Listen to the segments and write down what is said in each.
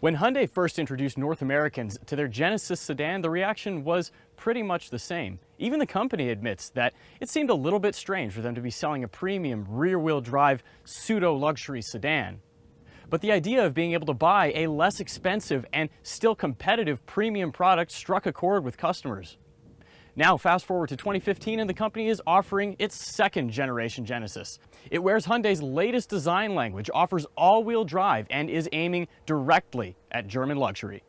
When Hyundai first introduced North Americans to their Genesis sedan, the reaction was pretty much the same. Even the company admits that it seemed a little bit strange for them to be selling a premium rear-wheel drive pseudo-luxury sedan. But the idea of being able to buy a less expensive and still competitive premium product struck a chord with customers. Now, fast forward to 2015 and the company is offering its second generation Genesis. It wears Hyundai's latest design language, offers all-wheel drive, and is aiming directly at German luxury.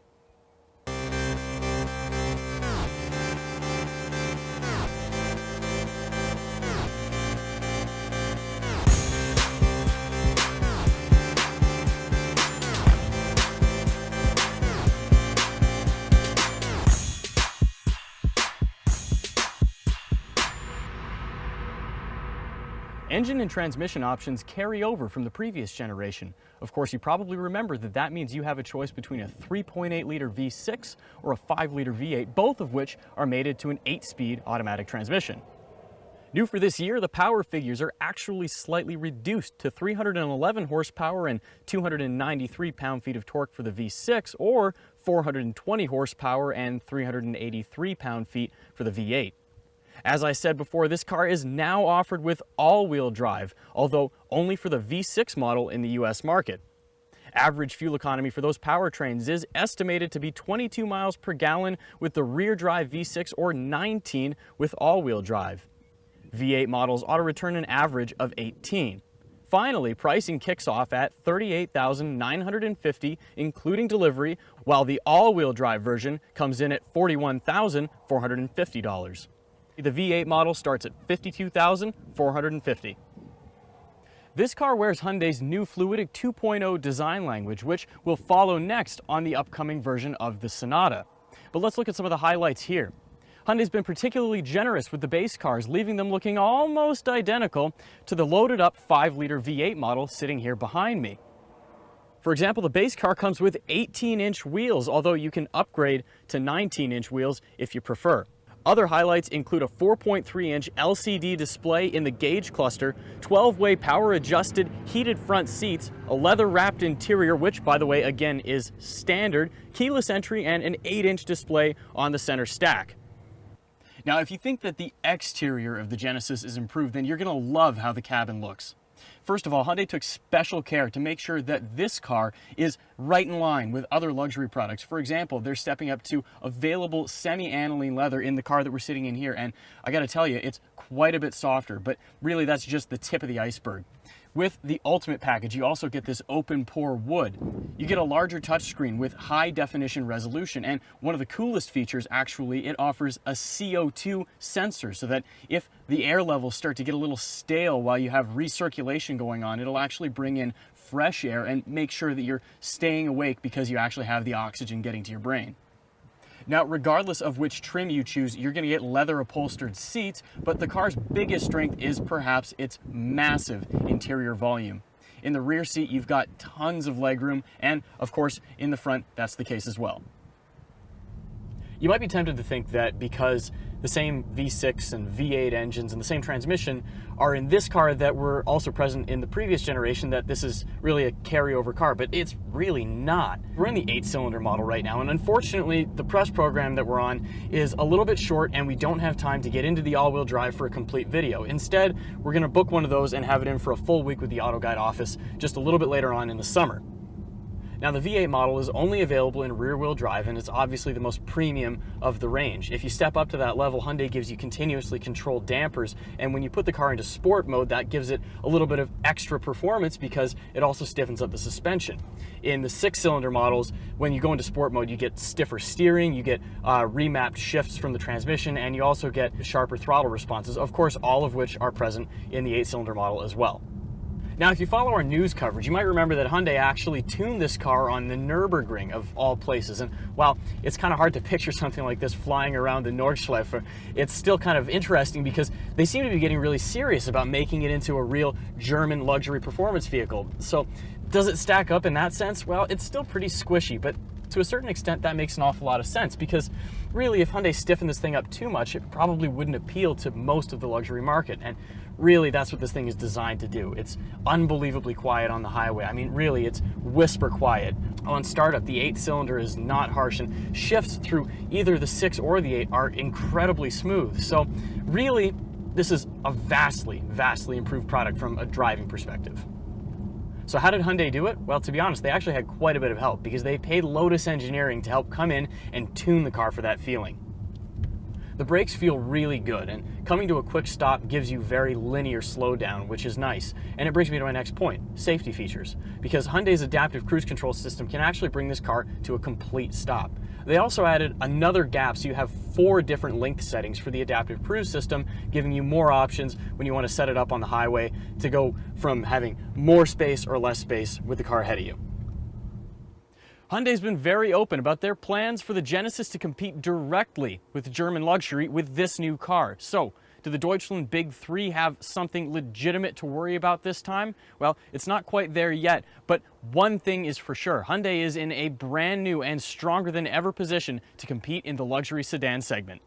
Engine and transmission options carry over from the previous generation. Of course, you probably remember that means you have a choice between a 3.8-liter V6 or a 5-liter V8, both of which are mated to an 8-speed automatic transmission. New for this year, the power figures are actually slightly reduced to 311 horsepower and 293 pound-feet of torque for the V6, or 420 horsepower and 383 pound-feet for the V8. As I said before, this car is now offered with all-wheel drive, although only for the V6 model in the US market. Average fuel economy for those powertrains is estimated to be 22 miles per gallon with the rear-drive V6 or 19 with all-wheel drive. V8 models ought to return an average of 18. Finally, pricing kicks off at $38,950, including delivery, while the all-wheel drive version comes in at $41,450. The V8 model starts at $52,450. This car wears Hyundai's new Fluidic 2.0 design language, which will follow next on the upcoming version of the Sonata. But let's look at some of the highlights here. Hyundai's been particularly generous with the base cars, leaving them looking almost identical to the loaded-up 5-liter V8 model sitting here behind me. For example, the base car comes with 18-inch wheels, although you can upgrade to 19-inch wheels if you prefer. Other highlights include a 4.3-inch LCD display in the gauge cluster, 12-way power-adjusted heated front seats, a leather-wrapped interior, which, by the way, again is standard, keyless entry, and an 8-inch display on the center stack. Now, if you think that the exterior of the Genesis is improved, then you're going to love how the cabin looks. First of all, Hyundai took special care to make sure that this car is right in line with other luxury products. For example, they're stepping up to available semi-aniline leather in the car that we're sitting in here, and I gotta tell you, it's quite a bit softer, but really that's just the tip of the iceberg. With the Ultimate package, you also get this open pore wood. You get a larger touchscreen with high definition resolution, and one of the coolest features, actually, it offers a CO2 sensor, so that if the air levels start to get a little stale while you have recirculation going on, it'll actually bring in fresh air and make sure that you're staying awake because you actually have the oxygen getting to your brain. Now, regardless of which trim you choose, you're going to get leather upholstered seats, but the car's biggest strength is perhaps its massive interior volume. In the rear seat, you've got tons of legroom, and of course, in the front, that's the case as well. You might be tempted to think that because the same V6 and V8 engines and the same transmission are in this car that were also present in the previous generation, that this is really a carryover car, but it's really not. We're in the 8-cylinder model right now, and unfortunately, the press program that we're on is a little bit short, and we don't have time to get into the all-wheel drive for a complete video. Instead, we're gonna book one of those and have it in for a full week with the Auto Guide office just a little bit later on in the summer. Now, the V8 model is only available in rear-wheel drive, and it's obviously the most premium of the range. If you step up to that level, Hyundai gives you continuously controlled dampers, and when you put the car into sport mode, that gives it a little bit of extra performance because it also stiffens up the suspension. In the 6-cylinder models, when you go into sport mode, you get stiffer steering, you get remapped shifts from the transmission, and you also get sharper throttle responses, of course, all of which are present in the 8-cylinder model as well. Now, if you follow our news coverage, you might remember that Hyundai actually tuned this car on the Nürburgring of all places. And while it's kind of hard to picture something like this flying around the Nordschleife, it's still kind of interesting because they seem to be getting really serious about making it into a real German luxury performance vehicle. So does it stack up in that sense? Well, it's still pretty squishy, but to a certain extent, that makes an awful lot of sense because really, if Hyundai stiffened this thing up too much, it probably wouldn't appeal to most of the luxury market. And really, that's what this thing is designed to do. It's unbelievably quiet on the highway. I mean, really, it's whisper quiet. On startup, the 8-cylinder is not harsh, and shifts through either the 6 or the 8 are incredibly smooth. So really, this is a vastly, vastly improved product from a driving perspective. So how did Hyundai do it? Well, to be honest, they actually had quite a bit of help because they paid Lotus Engineering to help come in and tune the car for that feeling. The brakes feel really good, and coming to a quick stop gives you very linear slowdown, which is nice. And it brings me to my next point, safety features. Because Hyundai's adaptive cruise control system can actually bring this car to a complete stop. They also added another gap, so you have 4 different length settings for the adaptive cruise system, giving you more options when you want to set it up on the highway to go from having more space or less space with the car ahead of you. Hyundai's been very open about their plans for the Genesis to compete directly with German luxury with this new car. So, do the Deutschland Big Three have something legitimate to worry about this time? Well, it's not quite there yet, but one thing is for sure. Hyundai is in a brand new and stronger than ever position to compete in the luxury sedan segment.